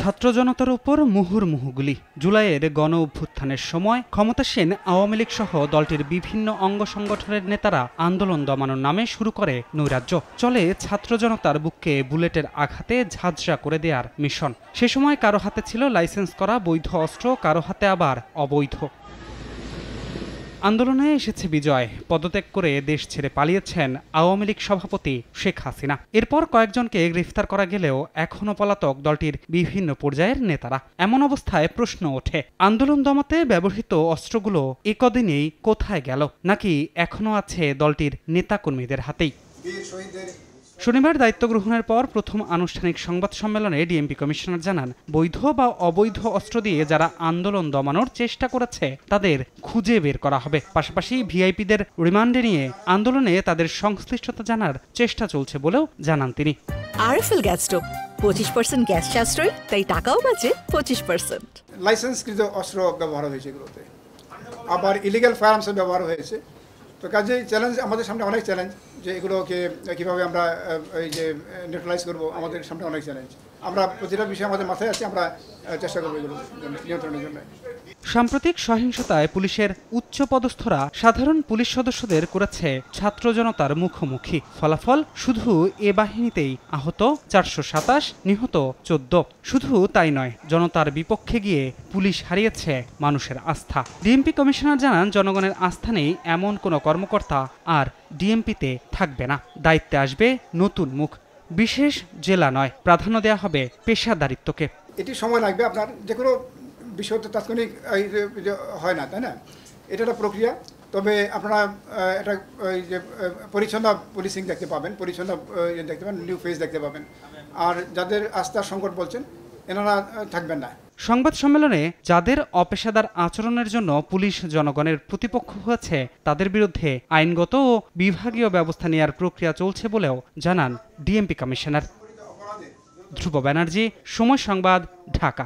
ছাত্র জনতার উপর মুহুর্মুহু গুলি। জুলাইয়ের গণ অভ্যুত্থানের সময় ক্ষমতাসীন আওয়ামী লীগ সহ দলটির বিভিন্ন অঙ্গ সংগঠনের নেতারা আন্দোলন দমানোর নামে শুরু করে নৈরাজ্য। চলে ছাত্র জনতার বুককে বুলেটের আঘাতে ঝাঁঝরা করে দেওয়ার মিশন। সে সময় কারো হাতে ছিল লাইসেন্স করা বৈধ অস্ত্র, কারো হাতে আবার অবৈধ। আন্দোলনে এসেছে বিজয়। পদত্যাগ করে দেশ ছেড়ে পালিয়েছেন আওয়ামী লীগ সভাপতি শেখ হাসিনা। এরপর কয়েকজনকে গ্রেফতার করা গেলেও এখনও পলাতক দলটির বিভিন্ন পর্যায়ের নেতারা। এমন অবস্থায় প্রশ্ন ওঠে, আন্দোলন দমাতে ব্যবহৃত অস্ত্রগুলো এ কদিনেই কোথায় গেল, নাকি এখনও আছে দলটির নেতাকর্মীদের হাতেই? শনিবার দায়িত্ব গ্রহণের পর প্রথম আনুষ্ঠানিক সংবাদ সম্মেলনে ডিএমপি কমিশনার জানান, বৈধ বা অবৈধ অস্ত্র দিয়ে যারা আন্দোলন দমানোর চেষ্টা করেছে তাদের খুঁজে বের করা হবে। পাশাপাশি ভিআইপিদের রিমান্ডে নিয়ে আন্দোলনে তাদের সংশ্লিষ্টতা জানার চেষ্টা চলছে বলেও জানান তিনি। আরএফএল গ্যাস স্টোভ 25% গ্যাস সাশ্রয়, তাই টাকাও বাঁচে 25%। লাইসেন্সকৃত অস্ত্র ব্যবহার হয়েছে এগুলোতে, আবার ইলিগাল ফায়ারআর্মসের ব্যবহার হয়েছে। তো কাজেই চ্যালেঞ্জ আমাদের সামনে অনেক চ্যালেঞ্জ, যে এগুলোকে কীভাবে আমরা এই যে নিউট্রালাইজ করবো, আমাদের সামনে অনেক চ্যালেঞ্জ। আমরা প্রতিটা বিষয় আমাদের মাথায় আছে, আমরা চেষ্টা করবো এগুলো নিয়ন্ত্রণের জন্য। সাম্প্রতিক সহিংসতায় পুলিশের উচ্চপদস্থরা সাধারণ পুলিশ সদস্যদের করেছে ছাত্র জনতার মুখোমুখি। ফলাফল শুধু এ বাহিনীতেই আহত 427, নিহত 14। শুধু তাই নয়, জনতার বিপক্ষে গিয়ে পুলিশ হারিয়েছে মানুষের আস্থা। ডিএমপি কমিশনার জানান, জনগণের আস্থা নেই এমন কোনো কর্মকর্তা আর ডিএমপিতে থাকবে না। দায়িত্বে আসবে নতুন মুখ। বিশেষ জেলা নয়, প্রাধান্য দেওয়া হবে পেশাদারিত্বকে। এটি সময় লাগবে। আপনার যে কোনো বিষয় তো তাৎক্ষণিক হয় না, তাই না? এটা একটা প্রক্রিয়া। তবে আপনারা এটা যে পরিচ্ছন্ন পুলিশিং দেখতে পাবেন, পরিচ্ছন্ন দেখতে পাবেন, নিউ ফেস দেখতে পাবেন। আর যাদের আস্থার সংকট বলছেন, এনারা থাকবেন না। সংবাদ সম্মেলনে যাদের অপেশাদার আচরণের জন্য পুলিশ জনগণের প্রতিপক্ষ হয়েছে তাদের বিরুদ্ধে আইনগত ও বিভাগীয় ব্যবস্থা নেওয়ার প্রক্রিয়া চলছে বলেও জানান ডিএমপি কমিশনার। ধ্রুব ব্যানার্জি, সময় সংবাদ, ঢাকা।